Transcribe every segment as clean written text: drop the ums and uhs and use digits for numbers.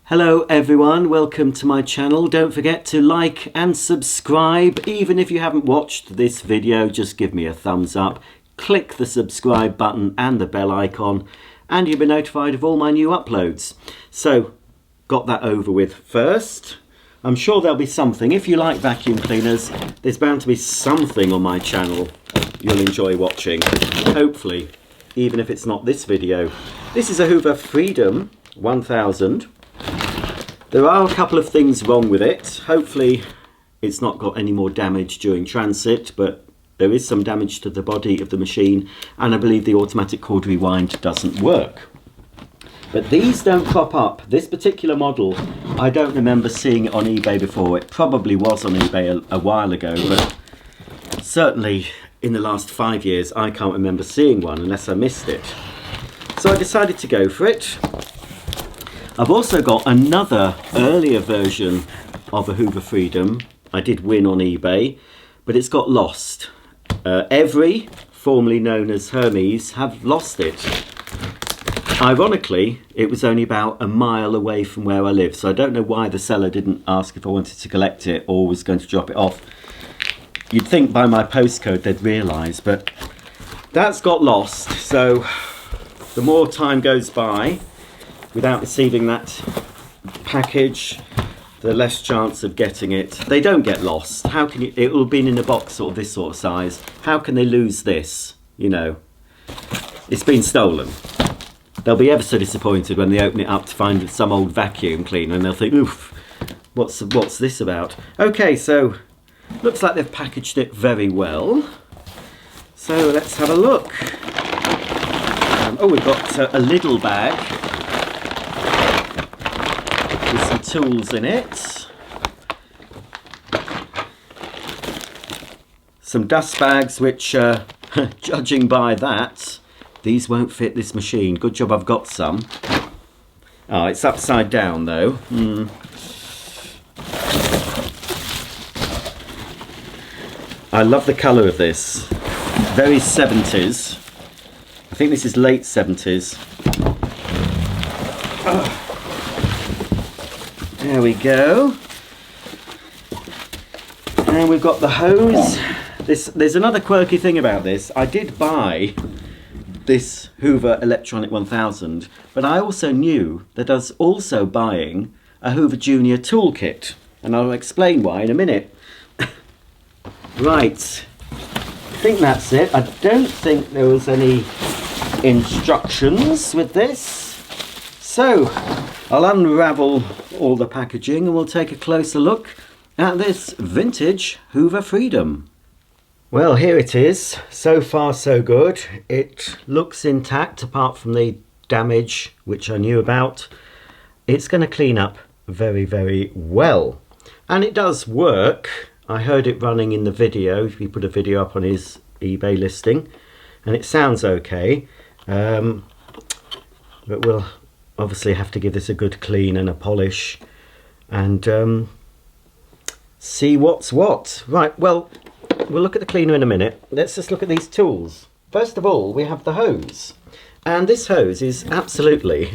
Hello everyone, welcome to my channel. Don't forget to like and subscribe. Even if you haven't watched this video, just give me a thumbs up. Click the subscribe button and the bell icon and you'll be notified of all my new uploads. So, got that over with first. I'm sure there'll be something. If you like vacuum cleaners, there's bound to be something on my channel you'll enjoy watching. Hopefully, even if it's not this video. This is a Hoover Freedom 1000. There are a couple of things wrong with it. Hopefully it's not got any more damage during transit, but there is some damage to the body of the machine, and I believe the automatic cord rewind doesn't work. But these don't crop up. This particular model, I don't remember seeing it on eBay before. It probably was on eBay a while ago, but certainly in the last 5 years I can't remember seeing one unless I missed it. So I decided to go for it. I've also got another earlier version of a Hoover Freedom. I did win on eBay, but it's got lost. Evri, formerly known as Hermes, have lost it. Ironically, it was only about a mile away from where I live, so I don't know why the seller didn't ask if I wanted to collect it or was going to drop it off. You'd think by my postcode they'd realise, but that's got lost. So the more time goes by without receiving that package, the less chance of getting it. They don't get lost. How can you? It will have been in a box sort of this sort of size. How can they lose this? You know, it's been stolen. They'll be ever so disappointed when they open it up to find some old vacuum cleaner, and they'll think, "Oof, what's this about?" Okay, so looks like they've packaged it very well. So let's have a look. Oh, we've got a little bag with some tools in it. Some dust bags which, judging by that, these won't fit this machine. Good job I've got some. Oh, it's upside down though. I love the colour of this. Very 70s. I think this is late 70s. Oh. There we go. And we've got the hose. There's another quirky thing about this. I did buy this Hoover Electronic 1000, but I also knew that I was also buying a Hoover Junior toolkit, and I'll explain why in a minute. Right, I think that's it. I don't think there was any instructions with this, so I'll unravel all the packaging and we'll take a closer look at this vintage Hoover Freedom. Well, here it is. So far so good. It looks intact apart from the damage which I knew about. It's going to clean up very, very well, and it does work. I heard it running in the video. He put a video up on his eBay listing and it sounds okay, but we'll obviously have to give this a good clean and a polish and see what's what. Right, well, we'll look at the cleaner in a minute. Let's just look at these tools. First of all, we have the hose, and this hose is absolutely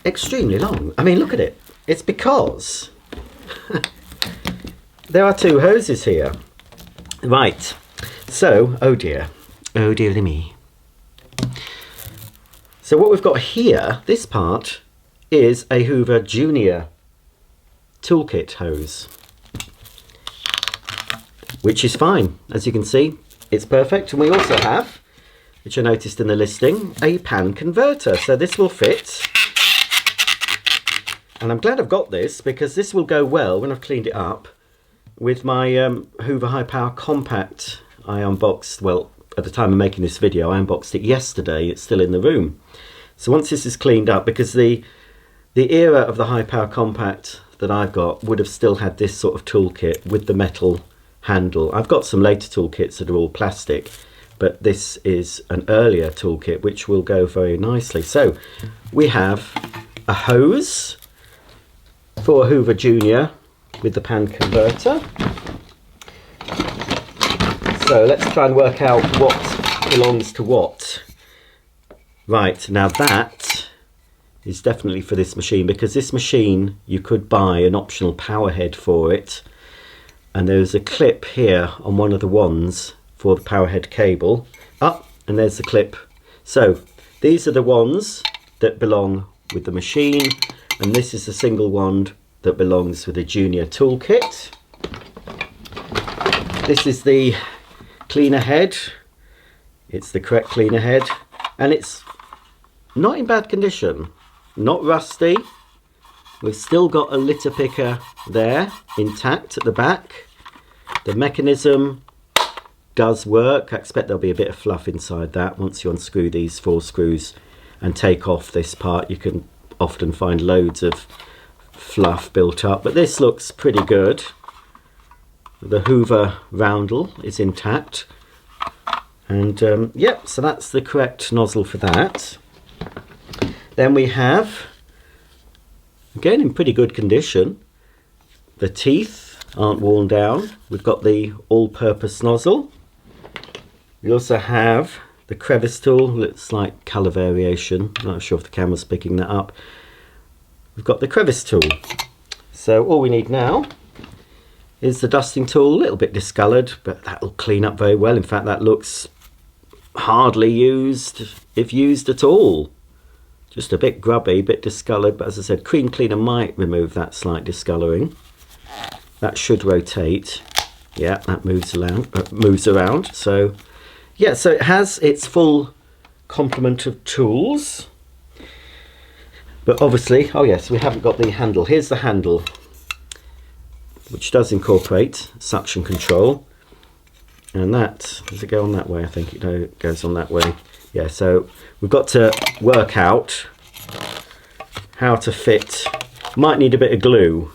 extremely long. I mean, look at it. It's because there are two hoses here. Right, so, oh dear me. So what we've got here, this part, is a Hoover Junior toolkit hose, which is fine. As you can see, it's perfect. And we also have, which I noticed in the listing, a pan converter. So this will fit. And I'm glad I've got this because this will go well when I've cleaned it up with my Hoover High Power Compact I unboxed. Well, at the time of making this video, I unboxed it yesterday. It's still in the room. So once this is cleaned up, because the era of the High Power Compact that I've got would have still had this sort of toolkit with the metal handle. I've got some later toolkits that are all plastic, but this is an earlier toolkit which will go very nicely. So we have a hose for a Hoover Junior with the pan converter. So let's try and work out what belongs to what. Right, now that is definitely for this machine, because this machine, you could buy an optional power head for it, and there's a clip here on one of the wands for the power head cable. And there's the clip. So these are the wands that belong with the machine, and this is the single wand that belongs with the junior toolkit. This is the cleaner head. It's the correct cleaner head, and it's not in bad condition, not rusty. We've still got a litter picker there intact at the back. The mechanism does work. I expect there'll be a bit of fluff inside that. Once you unscrew these 4 screws and take off this part, you can often find loads of fluff built up, but this looks pretty good. The Hoover roundel is intact, and yep, so that's the correct nozzle for that. Then we have, again in pretty good condition, the teeth aren't worn down. We've got the all-purpose nozzle. We also have the crevice tool. Looks like colour variation. I'm not sure if the camera's picking that up. We've got the crevice tool. So all we need now is the dusting tool. A little bit discoloured, but that'll clean up very well. In fact, that looks hardly used, if used at all. Just a bit grubby, a bit discoloured, but as I said, cream cleaner might remove that slight discolouring. That should rotate. Yeah, that moves around. So yeah, so it has its full complement of tools. But obviously, oh yes, we haven't got the handle. Here's the handle, which does incorporate suction control. And that, does it go on that way? I think it goes on that way. Yeah, so we've got to work out how to fit. Might need a bit of glue,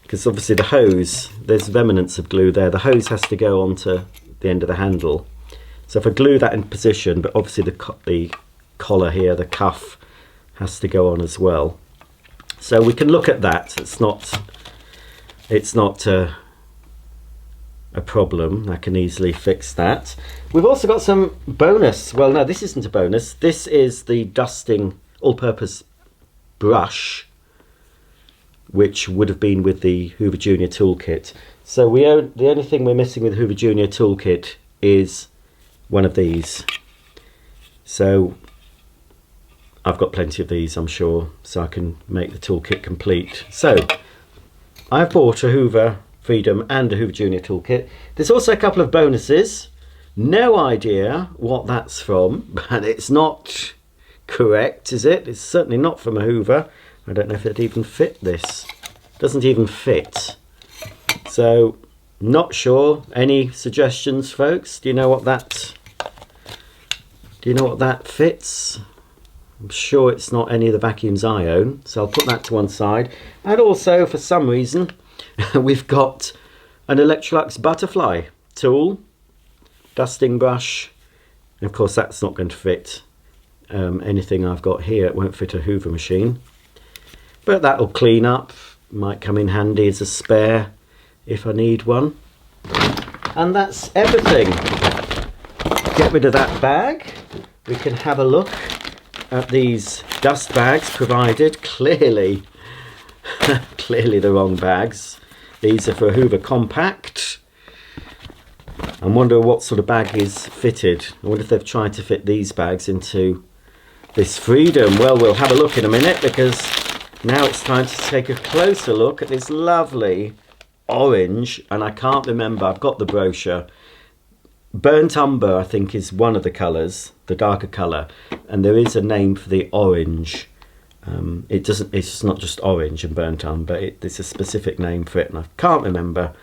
because obviously the hose, there's remnants of glue there. The hose has to go onto the end of the handle. So if I glue that in position, but obviously the collar here, the cuff, has to go on as well. So we can look at that. It's not a problem. I can easily fix that. We've also got some bonus. Well, no, this isn't a bonus. This is the dusting all-purpose brush, which would have been with the Hoover Junior toolkit. So the only thing we're missing with the Hoover Junior toolkit is one of these. So I've got plenty of these, I'm sure, so I can make the toolkit complete. So I've bought a Hoover Freedom and a Hoover Junior toolkit. There's also a couple of bonuses. No idea what that's from, but it's not correct, is it? It's certainly not from a Hoover. I don't know if it'd even fit this. Doesn't even fit. So, not sure. Any suggestions, folks? Do you know what that fits? I'm sure it's not any of the vacuums I own, so I'll put that to one side. And also, for some reason, we've got an Electrolux butterfly tool, dusting brush, and of course that's not going to fit anything I've got here. It won't fit a Hoover machine, but that'll clean up, might come in handy as a spare if I need one. And that's everything. Get rid of that bag. We can have a look at these dust bags provided. Clearly the wrong bags. These are for a Hoover Compact. I wonder what sort of bag is fitted. I wonder if they've tried to fit these bags into this Freedom. Well, we'll have a look in a minute, because now it's time to take a closer look at this lovely orange, and I can't remember, I've got the brochure. Burnt umber, I think, is one of the colours, the darker colour, and there is a name for the orange. It's not just orange and burnt umber, there's a specific name for it, and I can't remember.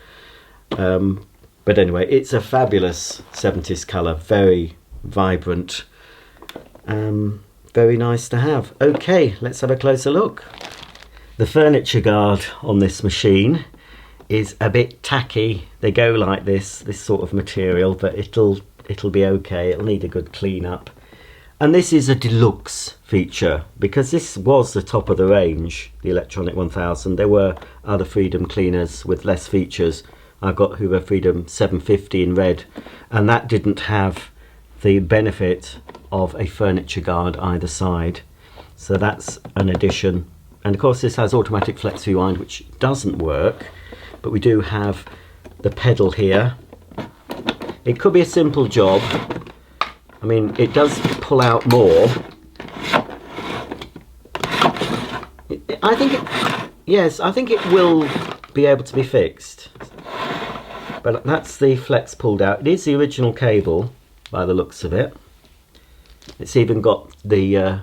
But anyway, it's a fabulous 70s colour, very vibrant, very nice to have. Okay, let's have a closer look. The furniture guard on this machine is a bit tacky. They go like this sort of material, but it'll be okay. It'll need a good clean up. And this is a deluxe feature, because this was the top of the range, the Electronic 1000. There were other Freedom cleaners with less features. I've got Hoover Freedom 750 in red, and that didn't have the benefit of a furniture guard either side. So that's an addition. And of course this has automatic flex rewind, which doesn't work, but we do have the pedal here. It could be a simple job. I mean, it does pull out more. I think yes, I think it will be able to be fixed. But that's the flex pulled out. It is the original cable by the looks of it. It's even got the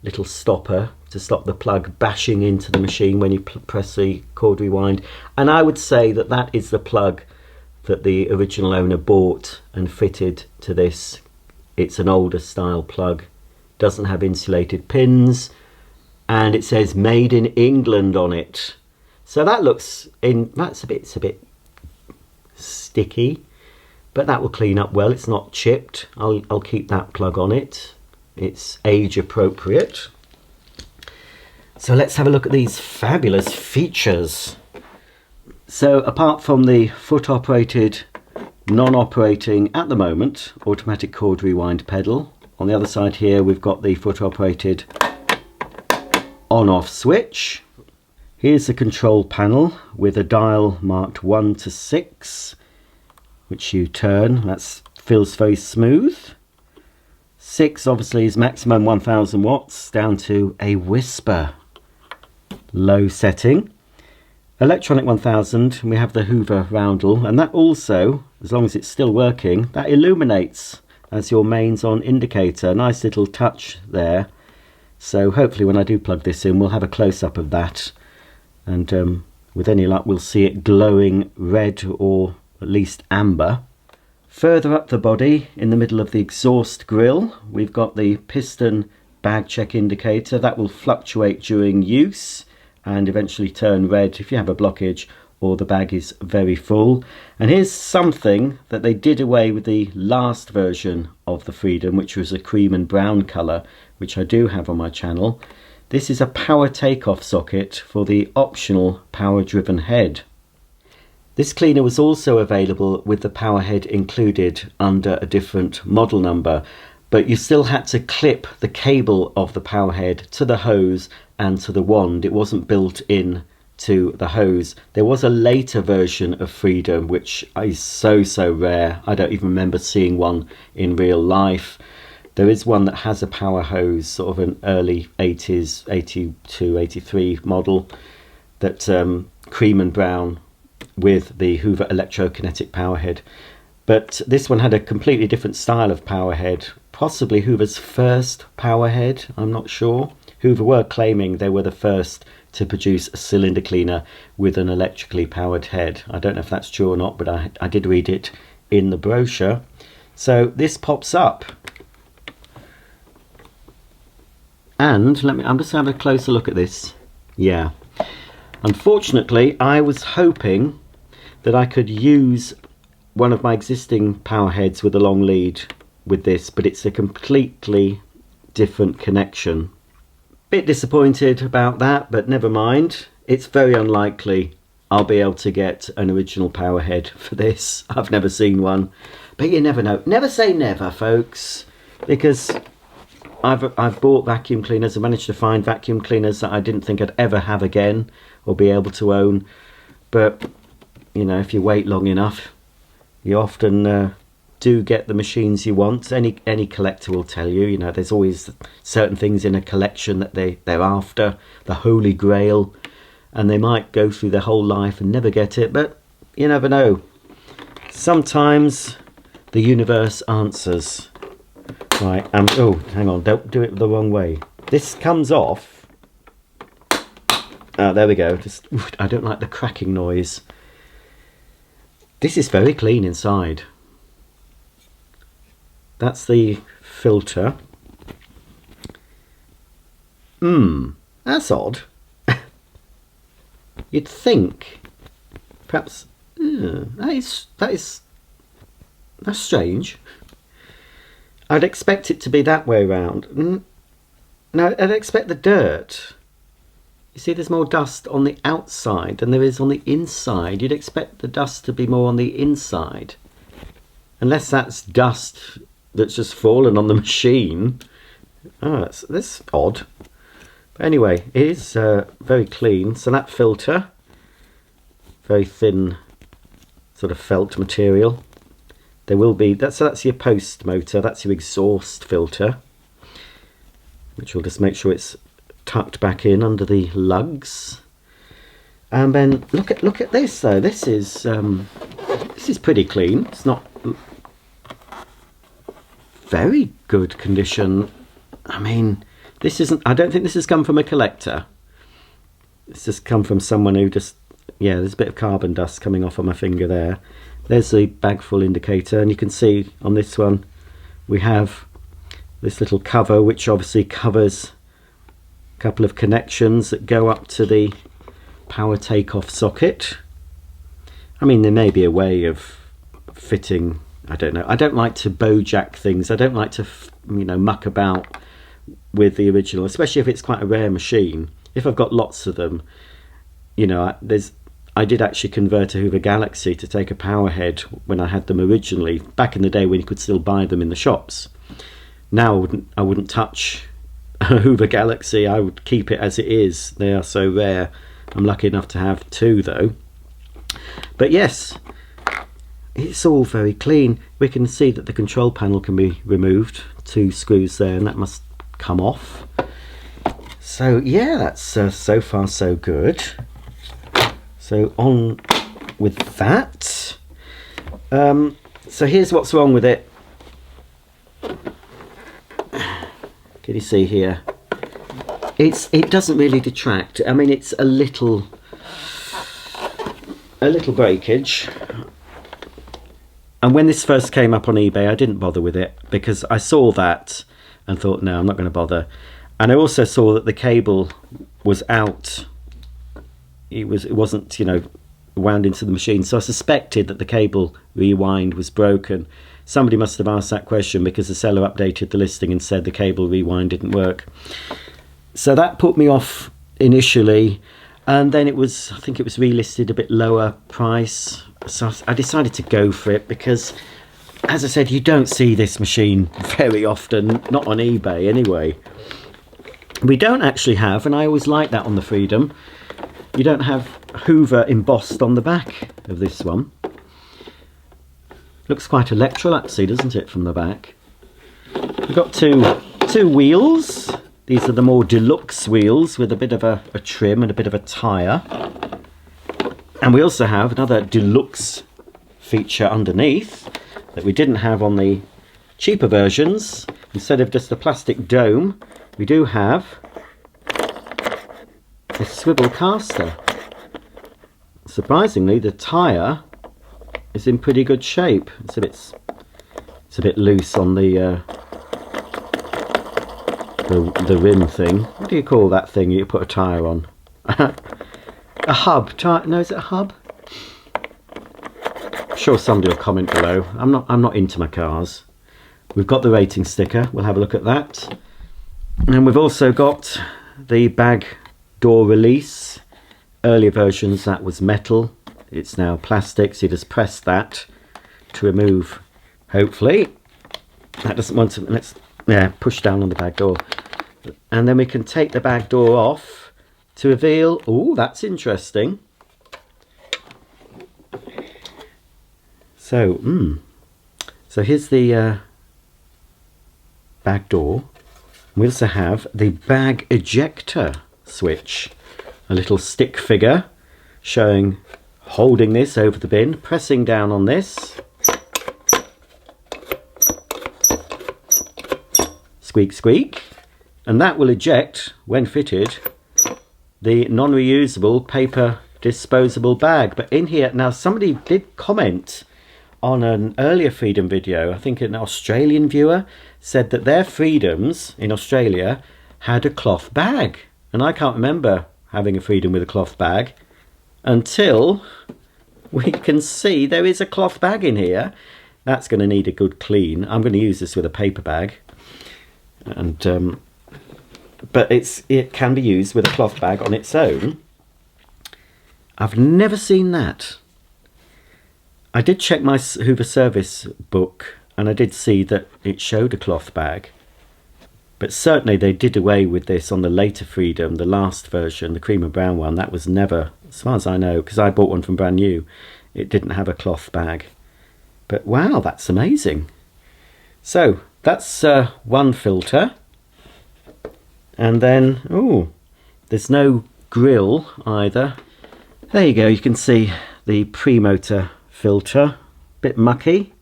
little stopper to stop the plug bashing into the machine when you press the cord rewind. And I would say that that is the plug that the original owner bought and fitted to this. It's an older style plug, doesn't have insulated pins, and it says made in England on it. So that looks it's a bit sticky, but that will clean up well. It's not chipped. I'll keep that plug on it. It's age appropriate. So let's have a look at these fabulous features. So apart from the foot operated, non-operating at the moment automatic cord rewind pedal, on the other side here we've got the foot operated on-off switch. Here's the control panel with a dial marked 1 to 6, which you turn. That feels very smooth. 6 obviously is maximum 1000 watts down to a whisper low setting. Electronic 1000, we have the Hoover roundel, and that also, as long as it's still working, that illuminates as your mains on indicator. Nice little touch there. So hopefully when I do plug this in, we'll have a close-up of that, and with any luck we'll see it glowing red or at least amber. Further up the body, in the middle of the exhaust grille, we've got the piston bag check indicator. That will fluctuate during use and eventually turn red if you have a blockage or the bag is very full. And here's something that they did away with the last version of the Freedom, which was a cream and brown colour, which I do have on my channel. This is a power takeoff socket for the optional power driven head. This cleaner was also available with the power head included under a different model number, but you still had to clip the cable of the power head to the hose and to the wand. It wasn't built in to the hose. There was a later version of Freedom, which is so rare. I don't even remember seeing one in real life. There is one that has a power hose, sort of an early 80s, 82, 83 model, that cream and brown with the Hoover electrokinetic power head. But this one had a completely different style of power head, possibly Hoover's first power head, I'm not sure. Hoover were claiming they were the first to produce a cylinder cleaner with an electrically powered head. I don't know if that's true or not, but I did read it in the brochure. So this pops up. And I'm just having a closer look at this. Yeah. Unfortunately, I was hoping that I could use one of my existing power heads with a long lead with this, but it's a completely different connection. Bit disappointed about that, but never mind. It's very unlikely I'll be able to get an original power head for this. I've never seen one, but you never know. Never say never, folks, because I've bought vacuum cleaners and managed to find vacuum cleaners that I didn't think I'd ever have again or be able to own. But you know, if you wait long enough, you often do get the machines you want. Any collector will tell you, you know, there's always certain things in a collection that they're after, the holy grail, and they might go through their whole life and never get it, but you never know. Sometimes the universe answers. Right, oh, hang on, don't do it the wrong way. This comes off. There we go. Just, I don't like the cracking noise. This is very clean inside. That's the filter. That's odd. You'd think, perhaps, that's strange. I'd expect it to be that way around. No, I'd expect the dirt. You see, there's more dust on the outside than there is on the inside. You'd expect the dust to be more on the inside. Unless that's dust that's just fallen on the machine. Oh, that's odd. Anyway, it is very clean. So that filter, very thin sort of felt material. There will be, that's your post motor, that's your exhaust filter, which will just make sure it's tucked back in under the lugs. And then look at this though. This is pretty clean. It's not very good condition. I mean, this isn't, I don't think this has come from a collector. It's just come from someone who just, yeah, there's a bit of carbon dust coming off on my finger there. There's the bag full indicator, and you can see on this one we have this little cover which obviously covers a couple of connections that go up to the power takeoff socket. I mean, there may be a way of fitting, I don't know. I don't like to bowjack things. I don't like to, you know, muck about with the original, especially if it's quite a rare machine. If I've got lots of them, you know, I did actually convert a Hoover Galaxy to take a power head when I had them originally, back in the day when you could still buy them in the shops. Now I wouldn't touch a Hoover Galaxy. I would keep it as it is. They are so rare. I'm lucky enough to have two though. But yes, it's all very clean. We can see that the control panel can be removed. 2 screws there, and that must come off. So yeah, that's so far so good. So on with that. So here's what's wrong with it. Can you see here? It doesn't really detract. I mean, it's a little breakage. And when this first came up on eBay, I didn't bother with it because I saw that and thought, no, I'm not going to bother. And I also saw that the cable was out. It wasn't, you know, wound into the machine. So I suspected that the cable rewind was broken. Somebody must have asked that question because the seller updated the listing and said the cable rewind didn't work. So that put me off initially. And then I think it was relisted a bit lower price. So I decided to go for it because, as I said, you don't see this machine very often, not on eBay anyway. We don't actually have, and I always like that on the Freedom, you don't have Hoover embossed on the back of this one. Looks quite Electroluxy, doesn't it, from the back? We've got two wheels. These are the more deluxe wheels with a bit of a trim and a bit of a tyre. And we also have another deluxe feature underneath that we didn't have on the cheaper versions. Instead of just a plastic dome, we do have a swivel caster. Surprisingly, the tyre is in pretty good shape. It's a bit loose on the rim thing. What do you call that thing you put a tyre on? A hub. No, is it a hub? I'm sure somebody will comment below. I'm not into my cars. We've got the rating sticker. We'll have a look at that. And we've also got the bag door release. Earlier versions that was metal. It's now plastic, so you just press that to remove, hopefully. That doesn't want to, let's push down on the bag door. And then we can take the bag door off to reveal, oh, that's interesting. So, so here's the bag door. We also have the bag ejector switch. A little stick figure showing holding this over the bin, pressing down on this. Squeak, squeak. And that will eject, when fitted, the non-reusable paper disposable bag. But in here, now somebody did comment on an earlier Freedom video, I think an Australian viewer, said that their Freedoms in Australia had a cloth bag. And I can't remember having a Freedom with a cloth bag until we can see there is a cloth bag in here. That's going to need a good clean. I'm going to use this with a paper bag. And but it can be used with a cloth bag on its own. I've never seen that. I did check my Hoover service book and I did see that it showed a cloth bag. But certainly they did away with this on the later Freedom, the last version, the cream and brown one. That was never, as far as I know, because I bought one from brand new, it didn't have a cloth bag. But wow, that's amazing. So that's one filter. And then, oh, there's no grill either. There you go, you can see the pre-motor filter, bit mucky.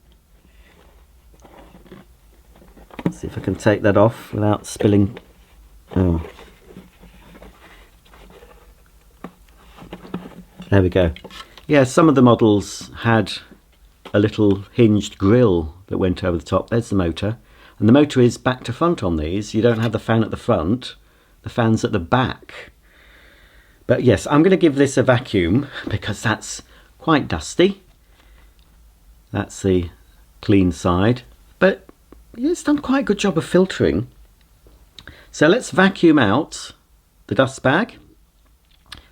See if I can take that off without spilling. Oh, there we go. Yeah, some of the models had a little hinged grille that went over the top. There's the motor, and the motor is back to front on these. You don't have the fan at the front, the fan's at the back. But yes, I'm going to give this a vacuum because that's quite dusty. That's the clean side, but it's done quite a good job of filtering. So let's vacuum out the dust bag,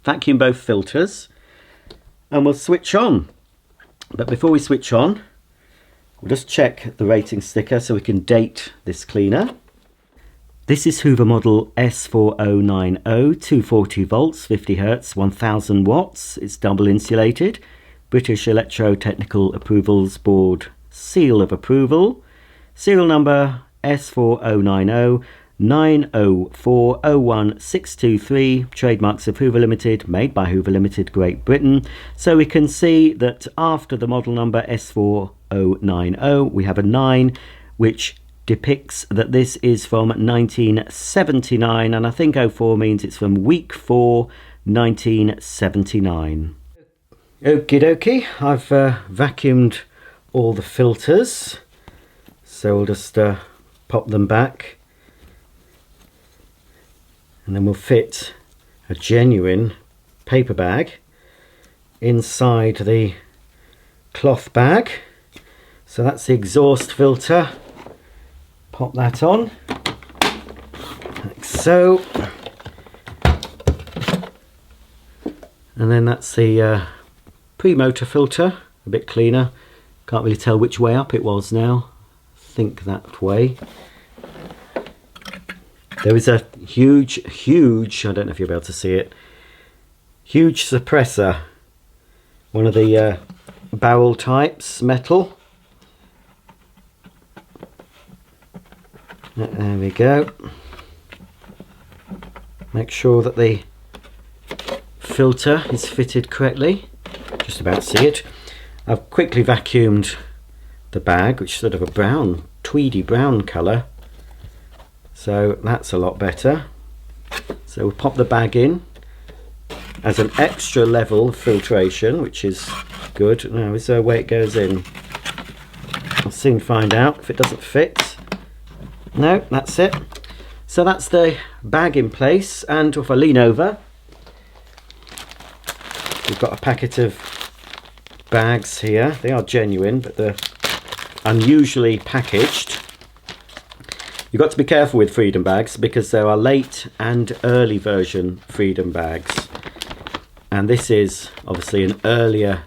vacuum both filters, and we'll switch on. But before we switch on, we'll just check the rating sticker so we can date this cleaner. This is Hoover model S4090, 240 volts, 50 Hertz, 1000 watts. It's double insulated. British Electro-Technical Approvals Board seal of approval. Serial number S4090 90401 trademarks of Hoover Limited, made by Hoover Limited, Great Britain. So we can see that after the model number S4090 we have a 9, which depicts that this is from 1979, and I think 04 means it's from week 4 1979. Okie dokie, I've vacuumed all the filters, so we'll just pop them back, and then we'll fit a genuine paper bag inside the cloth bag. So that's the exhaust filter. Pop that on, like so. And then that's the pre-motor filter, a bit cleaner. Can't really tell which way up it was now. I think that way. There is a huge, I don't know if you'll be able to see it, huge suppressor. One of the barrel types, metal. There we go. Make sure that the filter is fitted correctly. Just about see it. I've quickly vacuumed the bag, which is sort of a brown, tweedy brown colour. So that's a lot better. So we'll pop the bag in as an extra level of filtration, which is good. Now, is there a way it goes in? I'll soon find out if it doesn't fit. No, that's it. So that's the bag in place, and if I lean over, we've got a packet of bags here. They are genuine, but they're unusually packaged. You've got to be careful with Freedom bags because there are late and early version Freedom bags, and this is obviously an earlier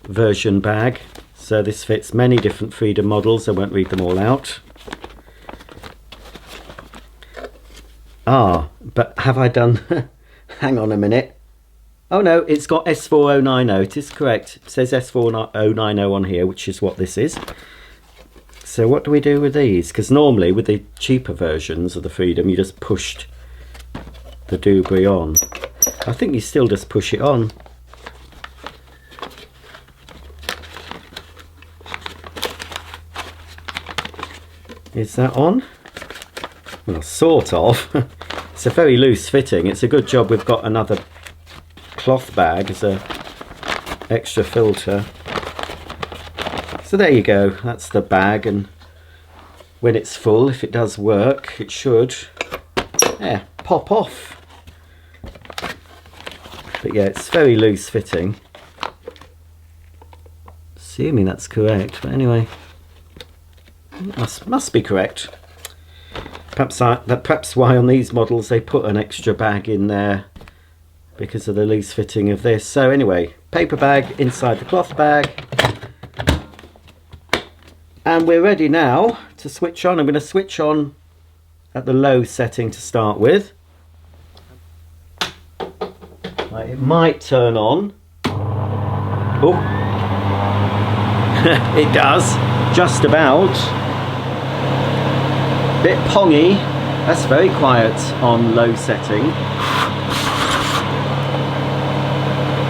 version bag, so this fits many different Freedom models. I won't read them all out. But have I done hang on a minute. Oh no, it's got S4090. It is correct. It says S4090 on here, which is what this is. So what do we do with these? Because normally with the cheaper versions of the Freedom you just pushed the doobry on. I think you still just push it on. Is that on? Well, sort of. It's a very loose fitting. It's a good job we've got another cloth bag as a extra filter. So there you go, that's the bag, and when it's full, if it does work, it should pop off. But yeah, it's very loose fitting. Assuming that's correct, but anyway, must be correct. Perhaps why on these models they put an extra bag in there, because of the loose fitting of this. So anyway, paper bag inside the cloth bag, and we're ready now to switch on. I'm going to switch on at the low setting to start with. It might turn on. Oh, it does, just about. Bit pongy. That's very quiet on low setting.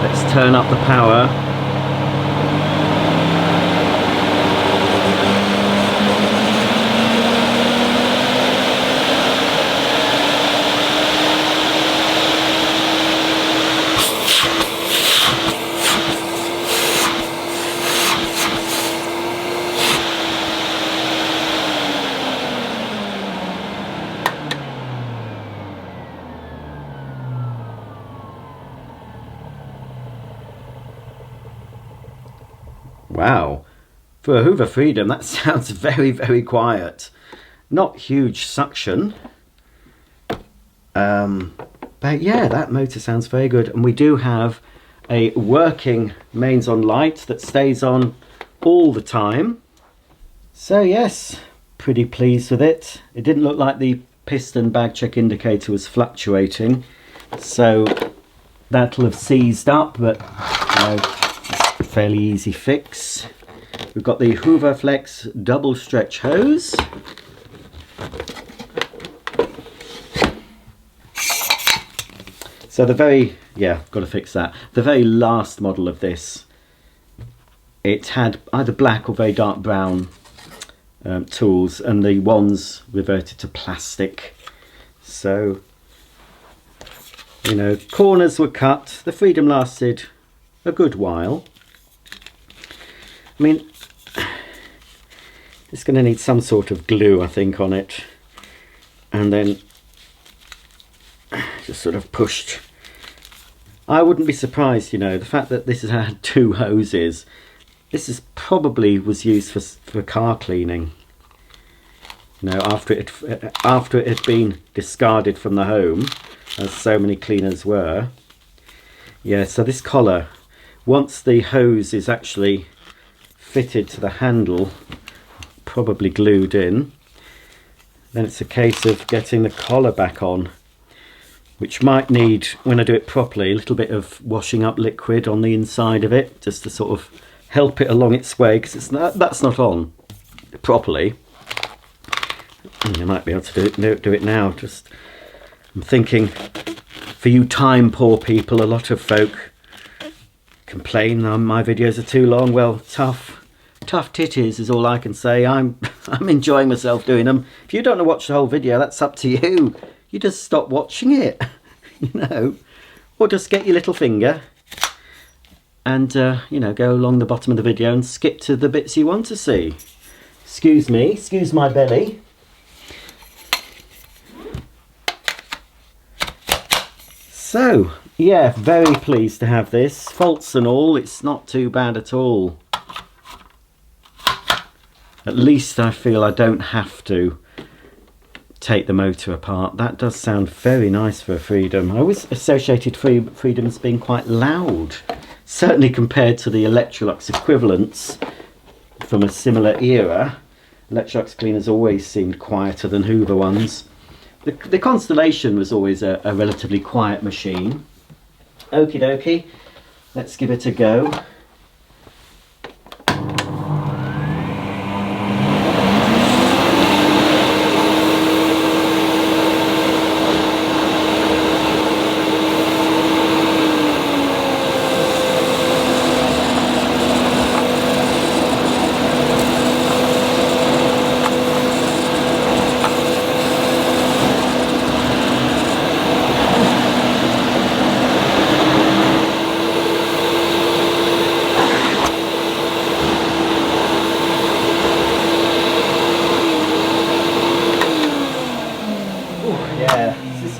Let's turn up the power. Wow, for a Hoover Freedom that sounds very, very quiet. Not huge suction, but yeah, that motor sounds very good. And we do have a working mains on light that stays on all the time. So yes, pretty pleased with it. It didn't look like the piston bag check indicator was fluctuating, so that'll have seized up, but it's a fairly easy fix. We've got the Hoover Flex double stretch hose. So the very, got to fix that. The very last model of this, it had either black or very dark brown tools, and the wands reverted to plastic. So, you know, corners were cut. The Freedom lasted a good while. I mean, it's going to need some sort of glue, I think, on it, and then just sort of pushed. I wouldn't be surprised, you know, the fact that this has had two hoses. This is probably was used for car cleaning. You know, after it had been discarded from the home, as so many cleaners were. Yeah, so this collar, once the hose is actually fitted to the handle, probably glued in, then it's a case of getting the collar back on, which might need, when I do it properly, a little bit of washing up liquid on the inside of it, just to sort of help it along its way, because that's not on properly. And you might be able to do it now. Just, I'm thinking, for you time poor people, a lot of folk complain my videos are too long. Well, tough titties is all I can say. I'm enjoying myself doing them. If you don't want to watch the whole video, that's up to you. You just stop watching it, you know, or just get your little finger and you know, go along the bottom of the video and skip to the bits you want to see. Excuse me, excuse my belly. So yeah, very pleased to have this. Faults and all, it's not too bad at all. At least I feel I don't have to take the motor apart. That does sound very nice for a Freedom. I always associated Freedom as being quite loud, certainly compared to the Electrolux equivalents from a similar era. Electrolux cleaners always seemed quieter than Hoover ones. The Constellation was always a relatively quiet machine. Okie dokie, let's give it a go.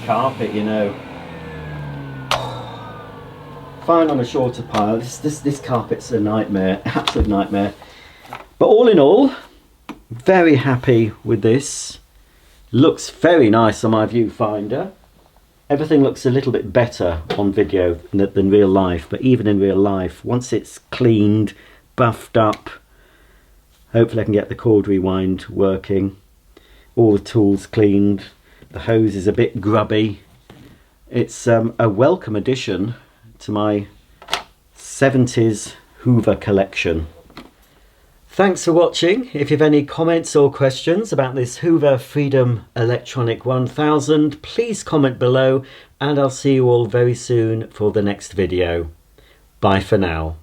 Carpet, you know, fine on a shorter pile. This carpet's a nightmare, absolute nightmare. But all in all, very happy with this. Looks very nice on my viewfinder. Everything looks a little bit better on video than real life, but even in real life, once it's cleaned, buffed up, hopefully I can get the cord rewind working. all the tools cleaned. The hose is a bit grubby. It's a welcome addition to my 70s Hoover collection. Thanks for watching. If you have any comments or questions about this Hoover Freedom Electronic 1000, please comment below, and I'll see you all very soon for the next video. Bye for now.